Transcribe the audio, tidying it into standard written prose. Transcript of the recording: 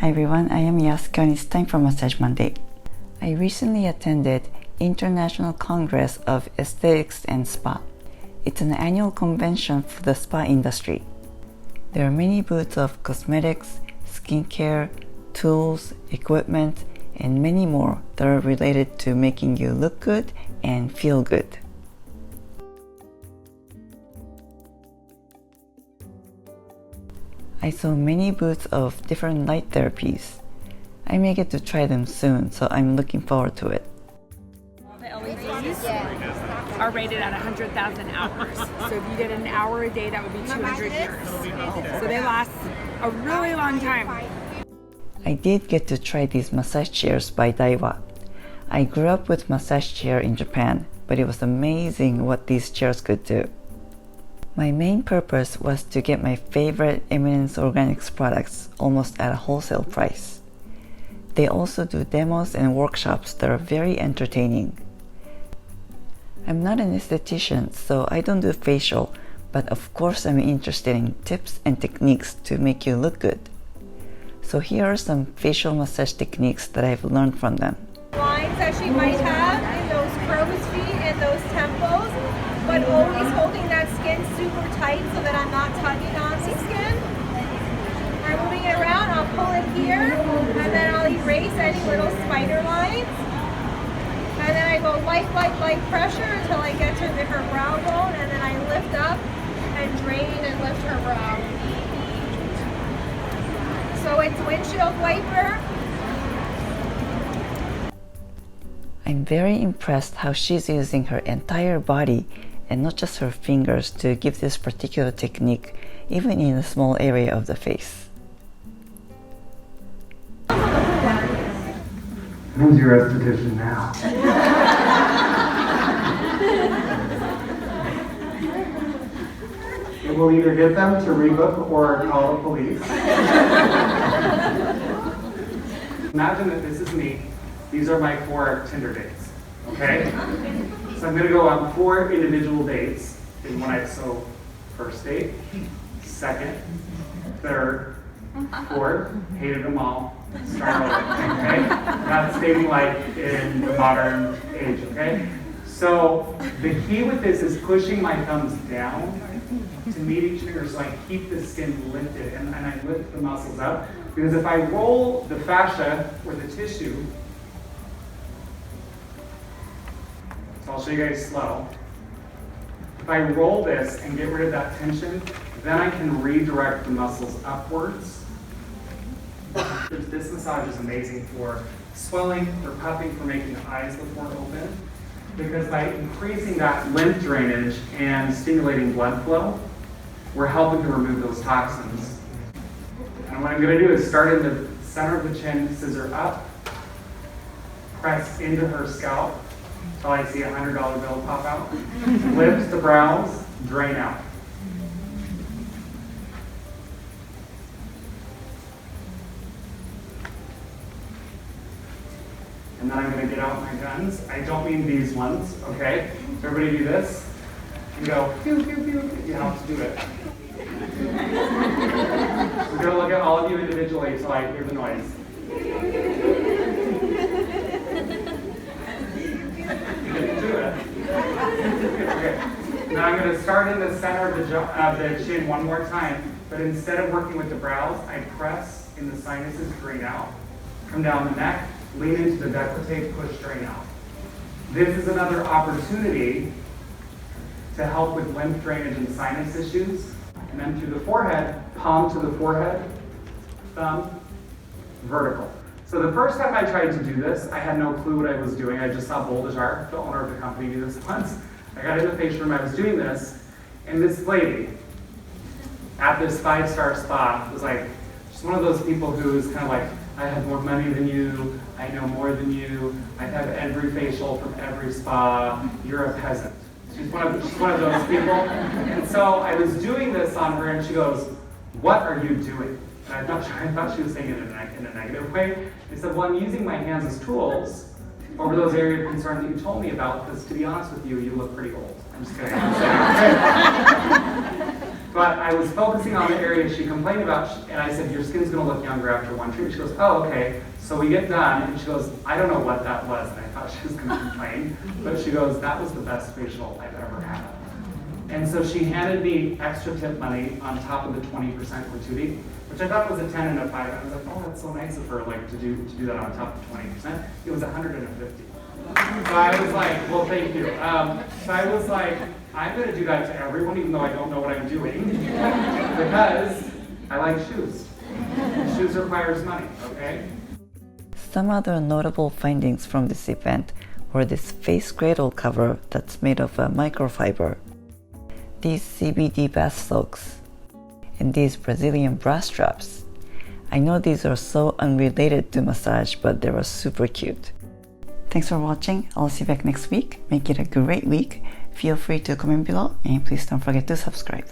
Hi everyone, I am Yasuko and it's time for Massage Monday. I recently attended International Congress of Aesthetics and Spa. It's an annual convention for the spa industry. There are many booths of cosmetics, skincare, tools, equipment, and many more that are related to making you look good and feel good. I saw many booths of different light therapies. I may get to try them soon, so I'm looking forward to it. The LEDs are rated at 100,000 hours. So if you did an hour a day, that would be 200 years. So they last a really long time. I did get to try these massage chairs by Daiwa. I grew up with massage chair in Japan, but it was amazing what these chairs could do. My main purpose was to get my favorite Eminence Organics products almost at a wholesale price. They also do demos and workshops that are very entertaining. I'm not an esthetician, so I don't do facial, but of course I'm interested in tips and techniques to make you look good. So here are some facial massage techniques that I've learned from them. Lines that she might have in those crow's feet and those temples, but always holding that skin super tight so that I'm not tugging on the skin. I'm moving it around, I'll pull it here, and then I'll erase any little spider lines. And then I go light pressure until I get to her brow bone, and then I lift up and drain and lift her brow. So it's windshield wiper. I'm very impressed how she's using her entire body and not just her fingers to give this particular technique, even in a small area of the face. Who's your esthetician now? It will either get them to rebook or call the police. Imagine that this is me. These are my 4 Tinder dates, okay? So I'm going to go on 4 individual dates in one so first date, second, third, fourth, hated them all, start over, okay? That's dating like in the modern age, okay? So the key with this is pushing my thumbs down to meet each finger so I keep the skin lifted and I lift the muscles up. Because if I roll the fascia or the tissue, so I'll show you guys slow. If I roll this and get rid of that tension, then I can redirect the muscles upwards. This massage is amazing for swelling, for puffing, for making the eyes look more open. Because by increasing that lymph drainage and stimulating blood flow, we're helping to remove those toxins. And what I'm going to do is start in the center of the chin, scissor up, press into her scalp until I see a $100 bill pop out, lift the brows, drain out. And then I'm going to get out my guns. I don't mean these ones, okay? So everybody do this and go, pew, pew, pew. You have to do it. We're going to look at all of you individually until I hear the noise. Do it. Okay. Now I'm going to start in the center of the chin one more time, but instead of working with the brows, I press in the sinuses, drain out. Come down the neck, lean into the décolleté, push, drain out. This is another opportunity to help with lymph drainage and sinus issues. And then through the forehead, palm to the forehead, thumb, vertical. So the first time I tried to do this, I had no clue what I was doing. I just saw Boldajar, the owner of the company, do this once. I got in the facial room, I was doing this, and this lady at this 5-star spa was like, just one of those people who is kind of like, I have more money than you, I know more than you, I have every facial from every spa, you're a peasant. She's one of those people. And so I was doing this on her and she goes, what are you doing? And I thought she was saying it in a negative way. I said, well, I'm using my hands as tools over those areas of concern that you told me about, because to be honest with you, you look pretty old. I'm just kidding. But I was focusing on the area she complained about, and I said, your skin's gonna look younger after one treatment. She goes, oh, okay. So we get done, and she goes, I don't know what that was. And I thought she was gonna complain, but she goes, that was the best facial I've ever had. And so she handed me extra tip money on top of the 20% gratuity, which I thought was a 10 and a 5. And I was like, oh, that's so nice of her, like to do that on top of 20%. It was 150. So I was like, well, thank you. So I was like, I'm going to do that to everyone, even though I don't know what I'm doing, because I like shoes. Shoes requires money, okay? Some other notable findings from this event were this face cradle cover that's made of a microfiber, these CBD bath soaks, and these Brazilian bra straps. I know these are so unrelated to massage, but they were super cute. Thanks for watching. I'll see you back next week. Make it a great week. Feel free to comment below, and please don't forget to subscribe.